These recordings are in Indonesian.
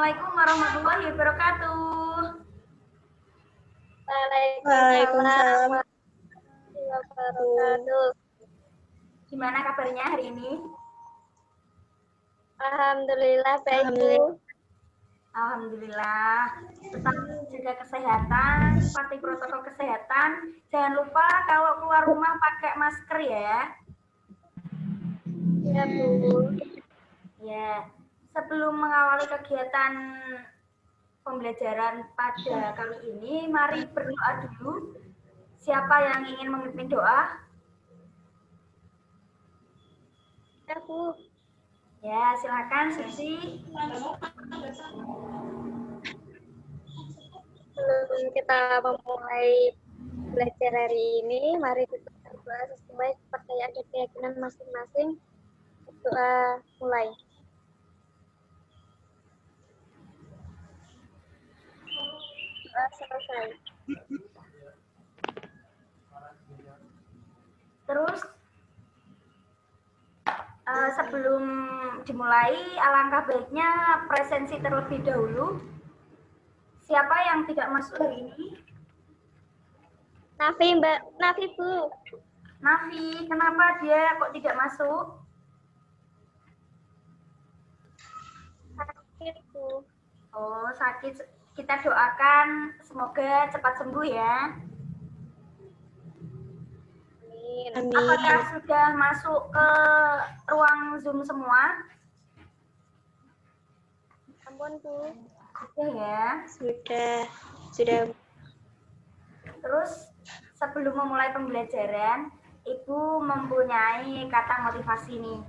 Assalamualaikum warahmatullahi wabarakatuh. Waalaikumsalam warahmatullahi wabarakatuh. Gimana kabarnya hari ini? Alhamdulillah baik, Bu. Alhamdulillah. Tetap jaga kesehatan, patuhi protokol kesehatan. Jangan lupa kalau keluar rumah pakai masker ya. Ya, Bu. Ya. Sebelum mengawali kegiatan pembelajaran pada kali ini, mari berdoa dulu. Siapa yang ingin memimpin doa? Ya, Bu. Ya, silakan Susi. Sebelum kita memulai belajar hari ini, mari kita berdoa sesuai kepercayaan dan keyakinan masing-masing. Doa mulai. Doa selesai. Terus sebelum dimulai, alangkah baiknya presensi terlebih dahulu. Siapa yang tidak masuk hari ini? Nafi, Mbak. Nafi, Bu. Nafi, kenapa dia kok tidak masuk? Sakit, Bu. Oh, sakit. Kita doakan semoga cepat sembuh ya. Amin. Apakah sudah masuk ke ruang Zoom semua? Ampun, Bu. Sudah ya. Sudah. Terus sebelum memulai pembelajaran, Ibu mempunyai kata motivasi nih.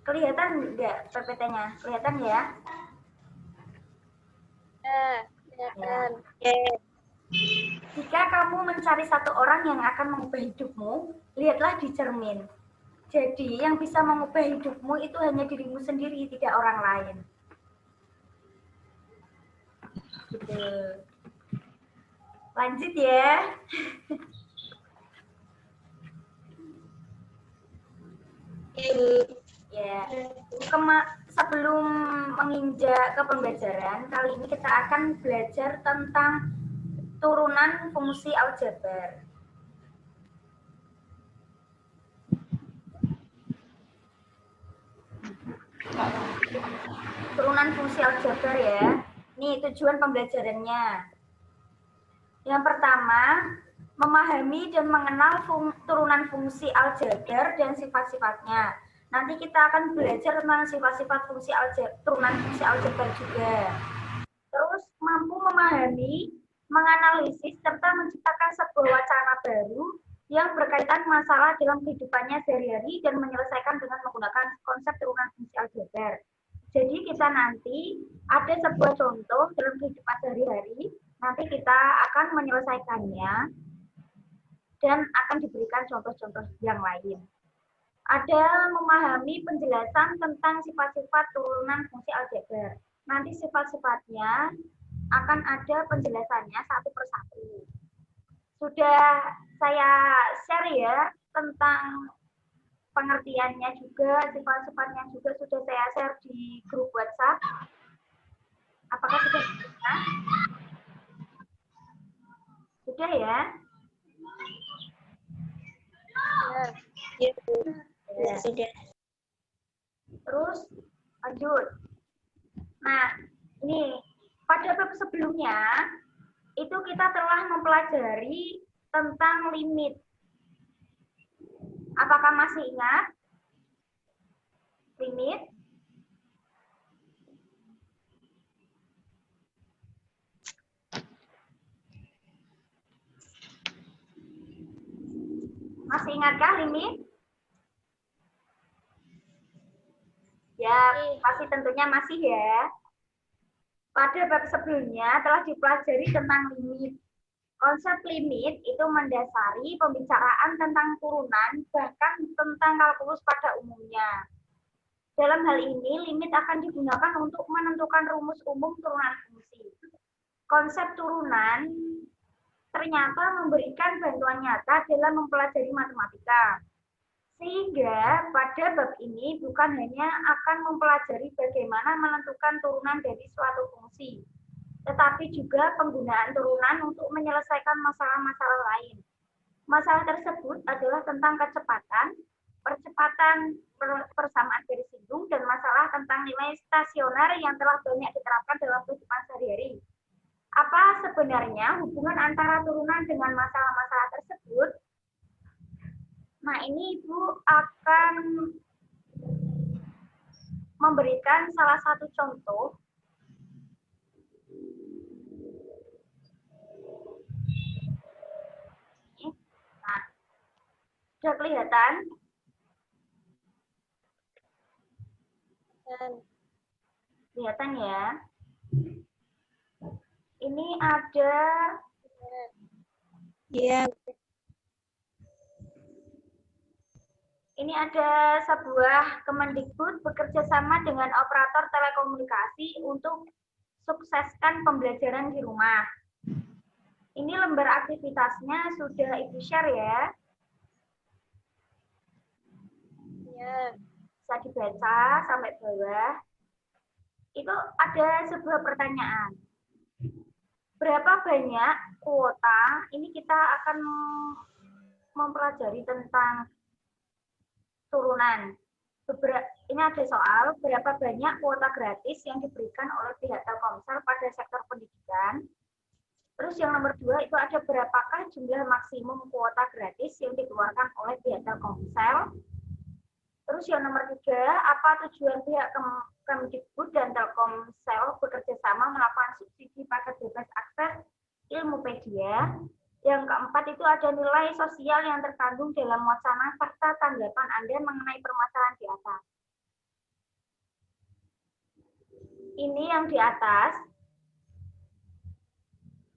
Kelihatan enggak PPT-nya? Kelihatan ya? Ya, kelihatan. Ya. Jika kamu mencari satu orang yang akan mengubah hidupmu, lihatlah di cermin. Jadi yang bisa mengubah hidupmu itu hanya dirimu sendiri, tidak orang lain. Gitu. Lanjut ya. Ya. Sebelum menginjak ke pembelajaran, kali ini kita akan belajar tentang turunan fungsi aljabar. Turunan fungsi aljabar ya. Nih tujuan pembelajarannya. Yang pertama, memahami dan mengenal turunan fungsi aljabar dan sifat-sifatnya. Nanti kita akan belajar tentang sifat-sifat turunan fungsi aljabar juga. Terus mampu memahami, menganalisis, serta menciptakan sebuah wacana baru yang berkaitan masalah dalam kehidupannya sehari-hari dan menyelesaikan dengan menggunakan konsep turunan fungsi aljabar. Jadi kita nanti ada sebuah contoh dalam kehidupan sehari-hari, nanti kita akan menyelesaikannya dan akan diberikan contoh-contoh yang lain. Ada memahami penjelasan tentang sifat-sifat turunan fungsi aljabar. Nanti sifat-sifatnya akan ada penjelasannya satu persatu. Sudah saya share ya tentang pengertiannya juga, sifat-sifatnya juga sudah saya share di grup WhatsApp. Apakah sudah bisa? Sudah ya? Ya, sudah. Terus lanjut. Nah, ini pada bab sebelumnya itu kita telah mempelajari tentang limit. Apakah masih ingat? Limit? Masih ingatkah limit? Ya, pasti tentunya masih ya. Pada bab sebelumnya telah dipelajari tentang limit. Konsep limit itu mendasari pembicaraan tentang turunan, bahkan tentang kalkulus pada umumnya. Dalam hal ini, limit akan digunakan untuk menentukan rumus umum turunan fungsi. Konsep turunan ternyata memberikan bantuan nyata dalam mempelajari matematika. Sehingga pada bab ini bukan hanya akan mempelajari bagaimana menentukan turunan dari suatu fungsi, tetapi juga penggunaan turunan untuk menyelesaikan masalah-masalah lain. Masalah tersebut adalah tentang kecepatan, percepatan persamaan garis sindung, dan masalah tentang nilai stasioner yang telah banyak diterapkan dalam kehidupan sehari-hari. Apa sebenarnya hubungan antara turunan dengan masalah-masalah tersebut? Nah, ini Ibu akan memberikan salah satu contoh. Nah, sudah kelihatan? Kelihatan ya? Ini ada... Iya. Ini ada sebuah Kemendikbud bekerja sama dengan operator telekomunikasi untuk sukseskan pembelajaran di rumah. Ini lembar aktivitasnya sudah Ibu share ya. Iya. Bisa dibaca sampai bawah. Itu ada sebuah pertanyaan. Berapa banyak kuota? Ini kita akan mempelajari tentang turunan. Ini ada soal, berapa banyak kuota gratis yang diberikan oleh pihak Telkomsel pada sektor pendidikan. Terus yang nomor 2 itu ada berapakah jumlah maksimum kuota gratis yang dikeluarkan oleh pihak Telkomsel. Terus yang nomor 3, apa tujuan pihak Kemdikbud dan Telkomsel bekerja sama melakukan subsidi paket bebas akses Ilmupedia. Yang keempat itu ada nilai sosial yang terkandung dalam wacana serta tanggapan Anda mengenai permasalahan di atas. Ini yang di atas,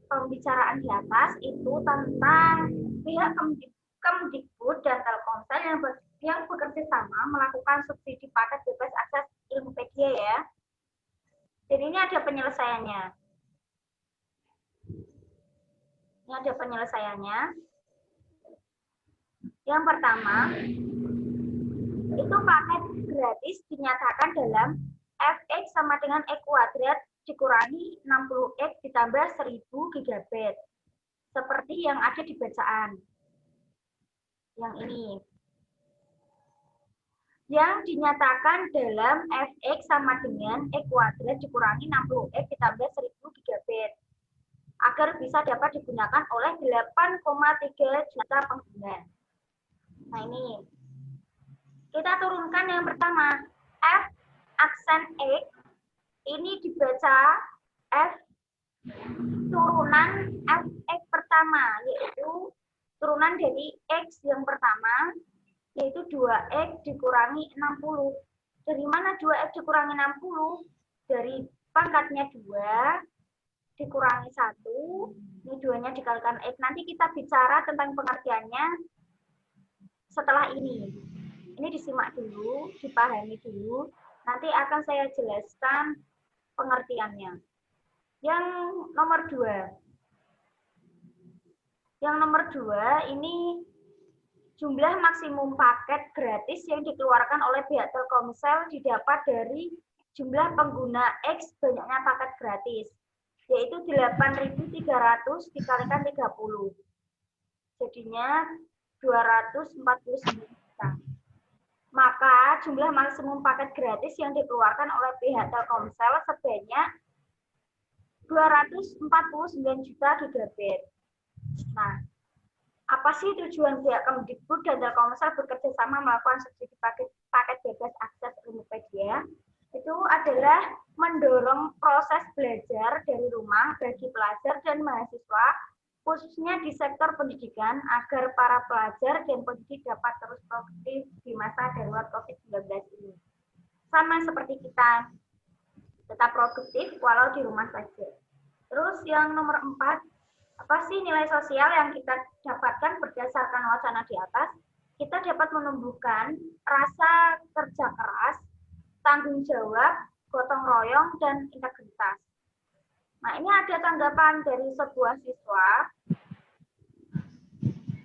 pembicaraan di atas itu tentang pihak Kemdikbud dan Telkomsel yang bekerja sama melakukan subsidi paket bebas akses Ilmupedia ya. Jadi ini ada penyelesaiannya. Ini ada penyelesaiannya. Yang pertama, itu paket gratis dinyatakan dalam Fx sama dengan X kuadrat dikurangi 60X ditambah 1000 GB. Seperti yang ada di bacaan. Yang ini. Yang dinyatakan dalam Fx sama dengan X kuadrat dikurangi 60X ditambah 1000 GB. Agar bisa dapat digunakan oleh 8,3 juta pengguna. Nah ini, kita turunkan yang pertama, F aksen X, ini dibaca F turunan Fx pertama, yaitu turunan dari X yang pertama, yaitu 2X dikurangi 60. Dari mana 2X dikurangi 60? Dari pangkatnya 2, dikurangi 1, ini 2-nya dikalikan X. Nanti kita bicara tentang pengertiannya setelah ini. Ini disimak dulu, dipahami dulu. Nanti akan saya jelaskan pengertiannya. Yang nomor 2. Yang nomor 2, ini jumlah maksimum paket gratis yang dikeluarkan oleh pihak Telkomsel didapat dari jumlah pengguna X banyaknya paket gratis, yaitu 8.300 dikalikan 30. Jadinya 249 juta. Maka jumlah maksimum paket gratis yang dikeluarkan oleh pihak Telkomsel sebanyak 249 juta gigabit. Nah, apa sih tujuan pihak Kemdikbud dan Telkomsel bekerja sama melakukan subsidi paket bebas akses Ilmupedia? Itu adalah mendorong proses belajar dari rumah bagi pelajar dan mahasiswa, khususnya di sektor pendidikan, agar para pelajar dan pendidik dapat terus produktif di masa darurat COVID-19 ini. Sama seperti kita, tetap produktif walau di rumah saja. Terus yang nomor 4, apa sih nilai sosial yang kita dapatkan berdasarkan wacana di atas? Kita dapat menumbuhkan rasa kerja keras, tanggung jawab, gotong royong, dan integritas. Nah, ini ada tanggapan dari sebuah siswa.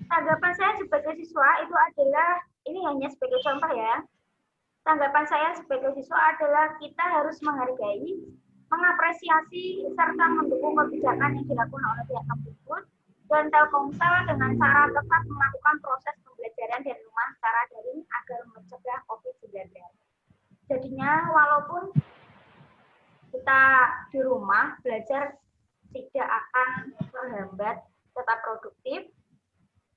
Tanggapan saya sebagai siswa itu adalah ini hanya sebagai contoh ya. Tanggapan saya sebagai siswa adalah kita harus menghargai, mengapresiasi, serta mendukung kebijakan yang dilakukan oleh pihak Kemdikbud dan Telkomsel dengan cara tetap melakukan proses pembelajaran dari rumah secara daring agar mencegah COVID-19. Jadinya walaupun kita di rumah belajar tidak akan terhambat, tetap produktif,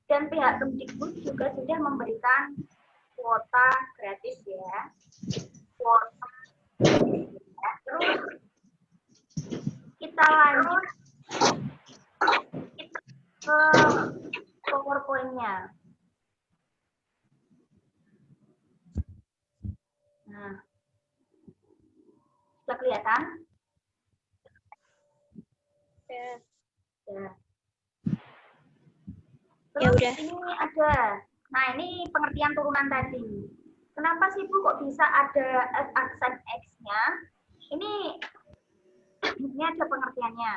dan pihak Kemdikbud juga sudah memberikan kuota gratis ya. Kuota. Ya, terus kita lanjut kita ke PowerPoint-nya. Nah, sudah kelihatan? Ya. Ya. Ya Terus udah. ini ada, nah ini pengertian turunan tadi. Kenapa sih Bu kok bisa ada aksen X-nya? Ini ada pengertiannya.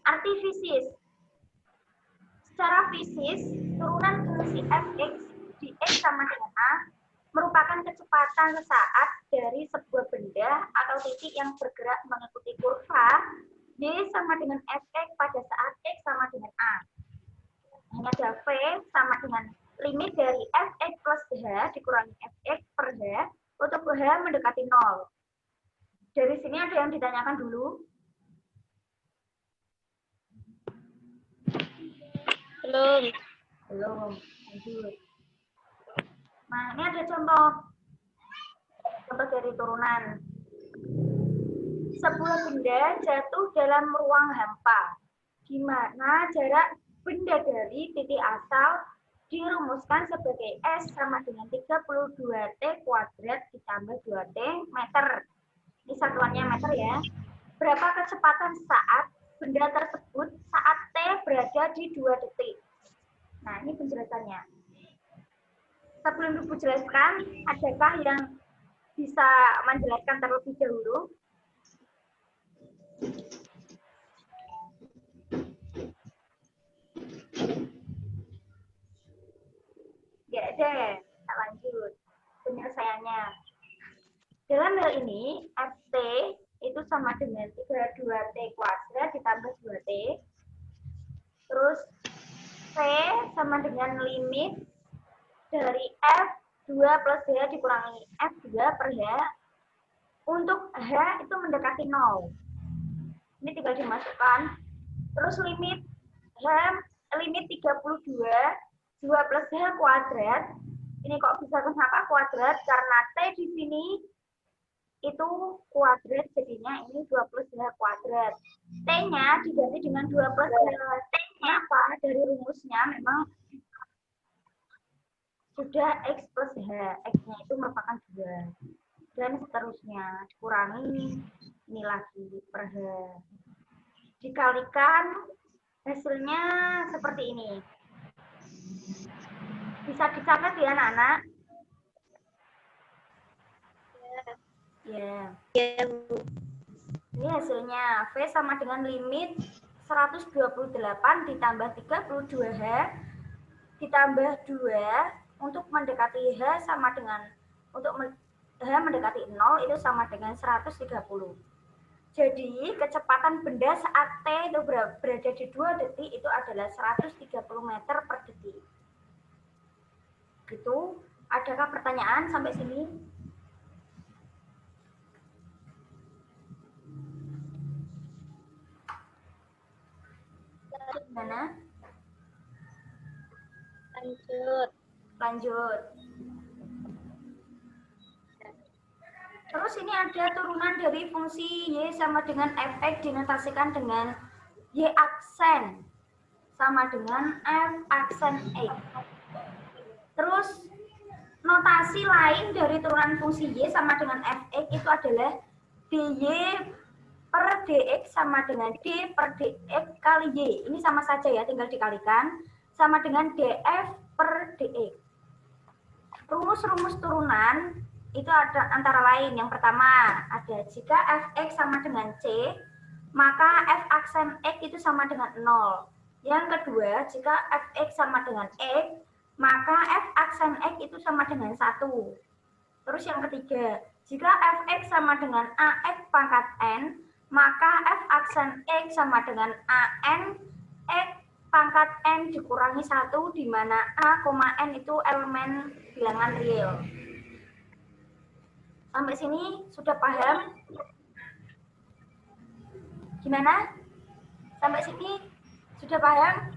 Arti fisis. Secara fisis, turunan fungsi fx di x sama dengan a merupakan kecepatan sesaat dari sebuah benda atau titik yang bergerak mengikuti kurva y sama dengan fx pada saat x sama dengan a. Hanya ada v sama dengan limit dari fx plus h dikurangi fx per h untuk h mendekati 0. Dari sini ada yang ditanyakan dulu? Belum. Lanjut. Nah, ini ada contoh dari turunan. Sebuah benda jatuh dalam ruang hampa, di mana jarak benda dari titik asal dirumuskan sebagai S sama dengan 32T kuadrat ditambah 2T meter. Ini satuannya meter ya. Berapa kecepatan saat benda tersebut saat T berada di 2 detik? Nah, ini penjelasannya. Sebelum Ibu jelaskan, adakah yang bisa menjelaskan terlebih dahulu? Ya deh, kita lanjut penyelesaiannya. Dalam hal ini, Ft itu sama dengan 32T kuadrat ditambah 2T. Terus V sama dengan limit dari F2 plus H dikurangi F2 per H. Untuk H itu mendekati 0. Ini tinggal dimasukkan. Terus limit H, limit 32, 2 plus H kuadrat. Ini kok bisa kenapa kuadrat? Karena T di sini itu kuadrat, jadinya ini 2 plus H kuadrat. T-nya diganti dengan 2 plus H. Kenapa? Dari rumusnya memang sudah X plus H. X-nya itu merupakan 2. Dan seterusnya. Dikurangi ini lagi per H. Dikalikan, hasilnya seperti ini. Bisa dicatat ya anak-anak? Ya. Ya, Bu. Ini hasilnya. V sama dengan limit 128 ditambah 32H ditambah 2 untuk mendekati H sama dengan untuk H mendekati 0 itu sama dengan 130. Jadi kecepatan benda saat T itu berada di 2 detik itu adalah 130 meter per detik. Gitu. Adakah pertanyaan sampai sini? Gimana? Lanjut. Terus ini ada turunan dari fungsi Y sama dengan fx dinotasikan dengan Y aksen sama dengan F aksen X. Terus notasi lain dari turunan fungsi Y sama dengan fx itu adalah dy per dx sama dengan d per dx kali Y. Ini sama saja ya, tinggal dikalikan sama dengan df per dx. Rumus-rumus turunan itu ada antara lain. Yang pertama ada jika fx sama dengan c, maka f aksen x itu sama dengan 0. Yang kedua, jika fx sama dengan x, maka f aksen x itu sama dengan 1. Terus yang ketiga, jika fx sama dengan ax pangkat n, maka f aksen x sama dengan an x pangkat n dikurangi 1, di mana a, n itu elemen bilangan real. Sampai sini sudah paham? Gimana? Sampai sini sudah paham?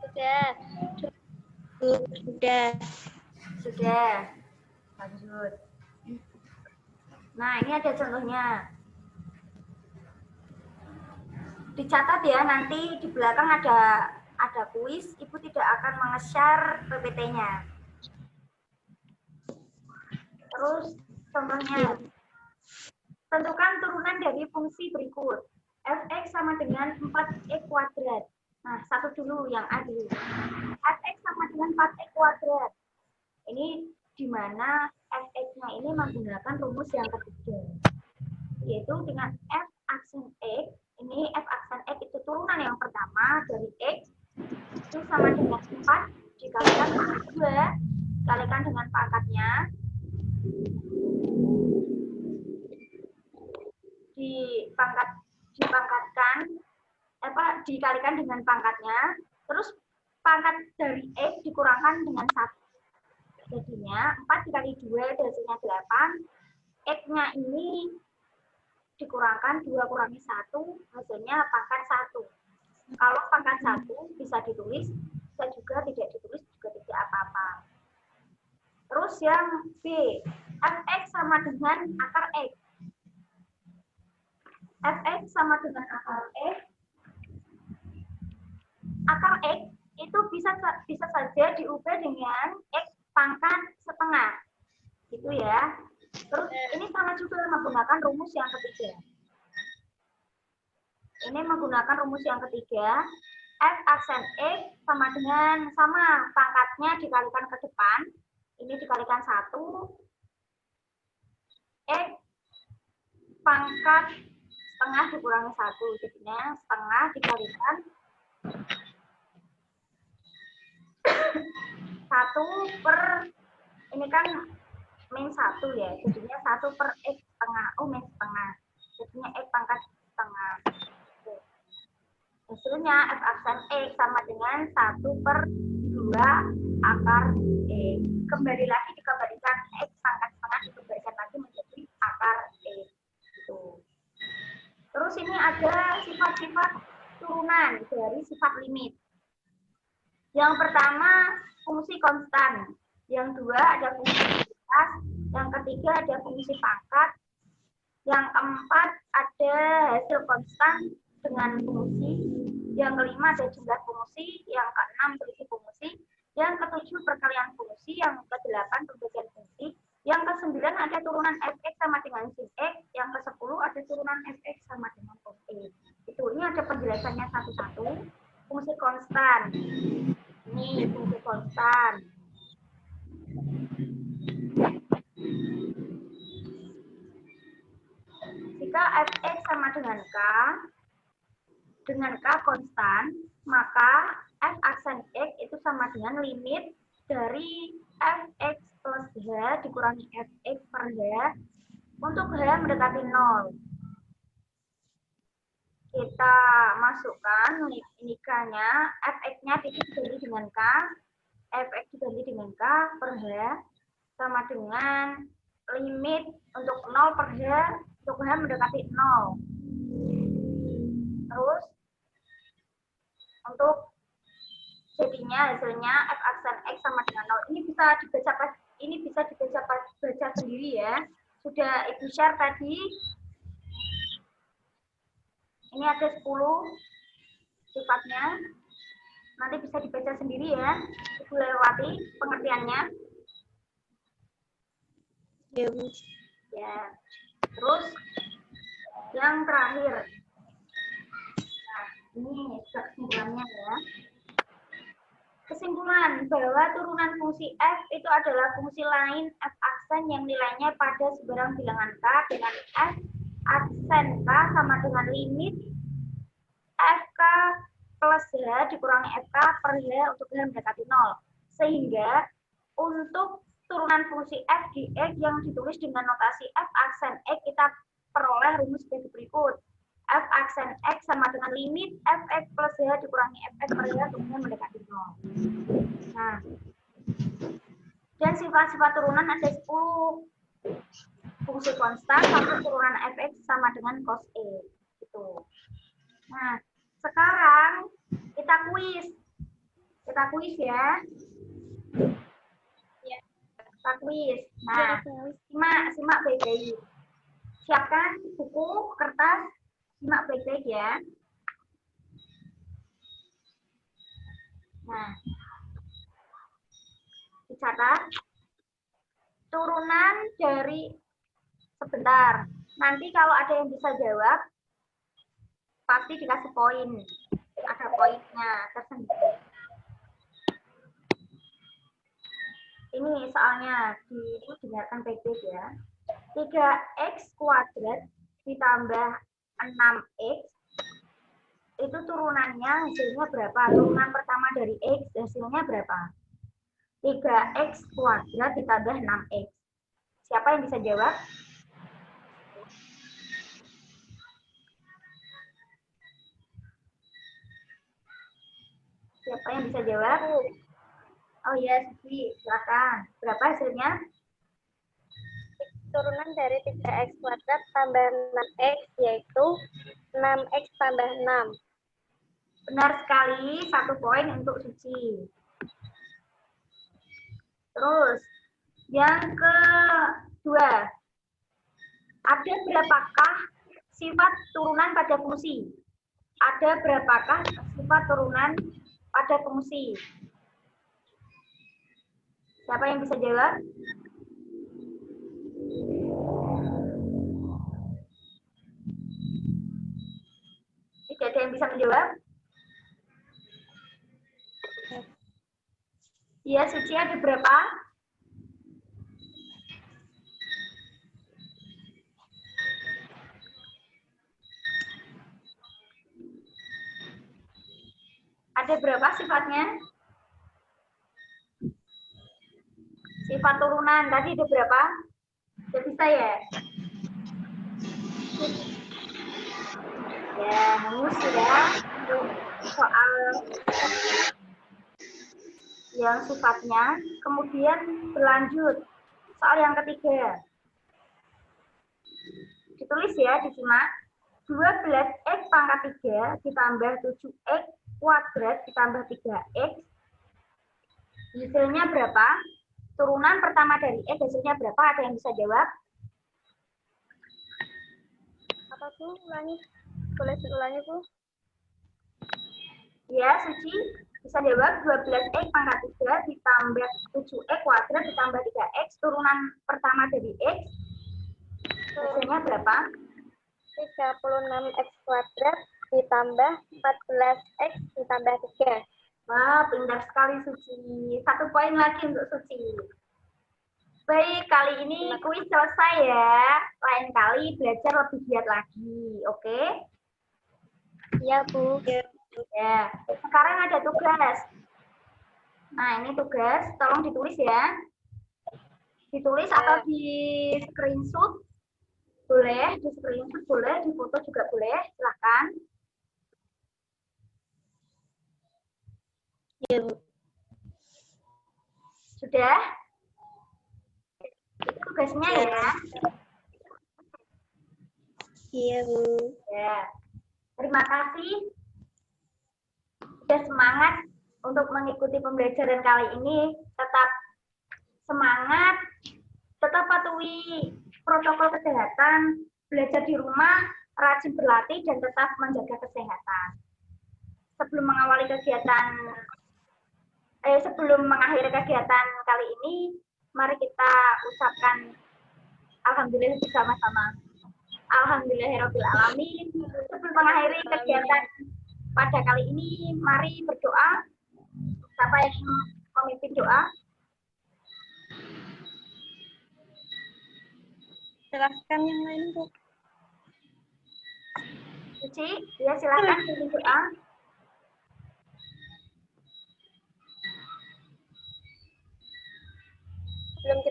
Sudah. Lanjut. Nah, ini ada contohnya. Dicatat ya, nanti di belakang ada kuis, Ibu tidak akan menge-share PPT-nya. Terus contohnya, tentukan turunan dari fungsi berikut. Fx sama dengan 4x kuadrat. Nah, satu dulu yang A dulu. Fx sama dengan 4x kuadrat. Ini di mana fx-nya ini menggunakan rumus yang ketiga. Yaitu dengan f aksen x, ini f aksen x itu turunan yang pertama dari x, itu sama dengan 4 dikalikan dengan 2, dikalikan dengan pangkatnya, dikalikan dengan pangkatnya, terus pangkat dari x dikurangkan dengan 1. Jadinya 4 dikali 2 hasilnya 8. X-nya ini dikurangkan 2 kurangi 1, hasilnya pangkat 1. Kalau pangkat 1 bisa ditulis, bisa juga tidak ditulis, juga tidak apa-apa. Terus yang B, fx sama dengan akar x. Fx sama dengan akar x. Akar x itu bisa saja diubah dengan x pangkat setengah. Gitu ya. Terus ini sama juga menggunakan rumus yang ketiga. Ini menggunakan rumus yang ketiga. F aksen x sama dengan pangkatnya dikalikan ke depan. Ini dikalikan 1. X pangkat setengah dikurangi 1. Jadinya setengah dikalikan 1 per, ini kan min 1 ya, jadinya 1 per x setengah, min setengah, jadinya x pangkat setengah. Hasilnya f aksen x sama dengan 1 per 2 akar x. Kembali lagi dikembalikan x pangkat setengah, dikembalikan lagi menjadi akar x. Terus ini ada sifat-sifat turunan dari sifat limit. Yang pertama, fungsi konstan. Yang dua, ada fungsi kuantitas. Yang ketiga, ada fungsi pangkat. Yang keempat, ada hasil konstan dengan fungsi. Yang kelima, ada jumlah fungsi. Yang keenam, selisih fungsi. Yang ketujuh, perkalian fungsi. Yang kedelapan, pembagian fungsi. Yang kesembilan, ada turunan fx sama dengan sin x. Yang ke-10, ada turunan fx sama dengan cos x. Ini ada penjelasannya satu-satu. Fungsi konstan. Ini fungsi konstan. Jika fx sama dengan k konstan, maka f aksen x itu sama dengan limit dari fx plus h dikurangi fx per h untuk h mendekati 0. Kita masukkan ini k-nya, fx-nya diganti dengan k, fx diganti dengan k per h sama dengan limit untuk 0 per h untuk h mendekati 0. Terus untuk jadinya hasilnya f aksen x sama dengan 0. Ini bisa dibaca sendiri ya. Sudah Ibu share tadi. Ini ada 10 sifatnya. Nanti bisa dibaca sendiri ya. Ibu lewati pengertiannya. Ya. Terus yang terakhir. Nah, ini kesimpulannya ya. Kesimpulan bahwa turunan fungsi f itu adalah fungsi lain f aksen yang nilainya pada sebarang bilangan k dengan f aksen k sama dengan limit fk plus H dikurangi FK per H untuk H mendekati 0. Sehingga untuk turunan fungsi f di X yang ditulis dengan notasi f aksen X kita peroleh rumus sebagai berikut. F aksen X sama dengan limit fx plus H dikurangi fx per H untuk H mendekati 0. Nah, dan sifat-sifat turunan ada 10. Fungsi konstan satu turunan fx sama dengan cos E. Gitu. Nah, sekarang kita kuis. Kita kuis ya. Kita kuis. Nah, simak baik-baik. Siapkan buku, kertas, simak baik-baik ya. Nah, dicatat. Turunan dari sebentar. Nanti kalau ada yang bisa jawab, pasti dikasih poin. Ada poinnya tersendiri. Ini soalnya didengarkan baik-baik ya. 3x kuadrat ditambah 6x itu turunannya hasilnya berapa? Turunan pertama dari x hasilnya berapa? 3x kuadrat ditambah 6x. Siapa yang bisa jawab? Siapa yang bisa jawab? Oh iya, Suci, silakan. Berapa hasilnya? Turunan dari 3x kuadrat tambah 6x yaitu 6x tambah 6. Benar sekali, 1 poin untuk Suci. Terus, yang kedua, ada berapakah sifat turunan pada fungsi? Ada berapakah sifat turunan pada fungsi? Siapa yang bisa jawab? Tidak ada yang bisa menjawab? Iya, Suci, ada berapa? Ada berapa sifatnya? Sifat turunan tadi ada berapa? Sudah bisa ya? Ya, namun ya. Soal yang sifatnya. Kemudian berlanjut. Soal yang ketiga. Ditulis ya, disimak. 12x pangkat 3 ditambah 7x kuadrat ditambah 3x. Hasilnya berapa? Turunan pertama dari x hasilnya berapa? Ada yang bisa jawab? Apa tuh? Ulangi. Boleh diulangi, Bu? Ya, Suci bisa jawab. 12x pangkat 3 ditambah 7x kuadrat ditambah 3x. Turunan pertama dari x hasilnya berapa? 36x kuadrat ditambah 14x ditambah 3. Wah, pintar sekali Suci. 1 poin lagi untuk Suci. Baik, kali ini kuis selesai ya. Lain kali belajar lebih giat lagi, oke? Iya, Bu. Ya, sekarang ada tugas. Nah, ini tugas, tolong ditulis ya. Ditulis atau di screenshot. Boleh, di screenshot boleh, di foto juga boleh, silakan. Iya, Bu. Sudah? Itu tugasnya ya. Iya, Bu. Ya. Terima kasih. Sudah semangat untuk mengikuti pembelajaran kali ini. Tetap semangat, tetap patuhi protokol kesehatan, belajar di rumah, rajin berlatih, dan tetap menjaga kesehatan. Sebelum mengawali kegiatan, sebelum mengakhiri kegiatan kali ini, mari kita ucapkan alhamdulillah bersama-sama. Alhamdulillahirrahmanirrahim. Sebelum mengakhiri kegiatan pada kali ini, mari berdoa. Siapa yang memimpin doa? Silahkan yang lain, Bu. Suci, ya silakan pimpin doa.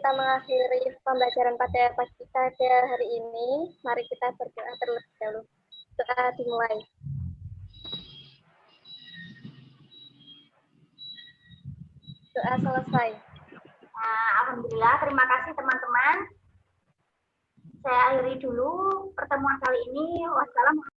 kita mengakhiri pembelajaran pada hari ini, mari kita berdoa terlebih dahulu. Doa dimulai. Doa selesai. Nah, alhamdulillah, terima kasih teman-teman. Saya akhiri dulu pertemuan kali ini. Wassalamualaikum.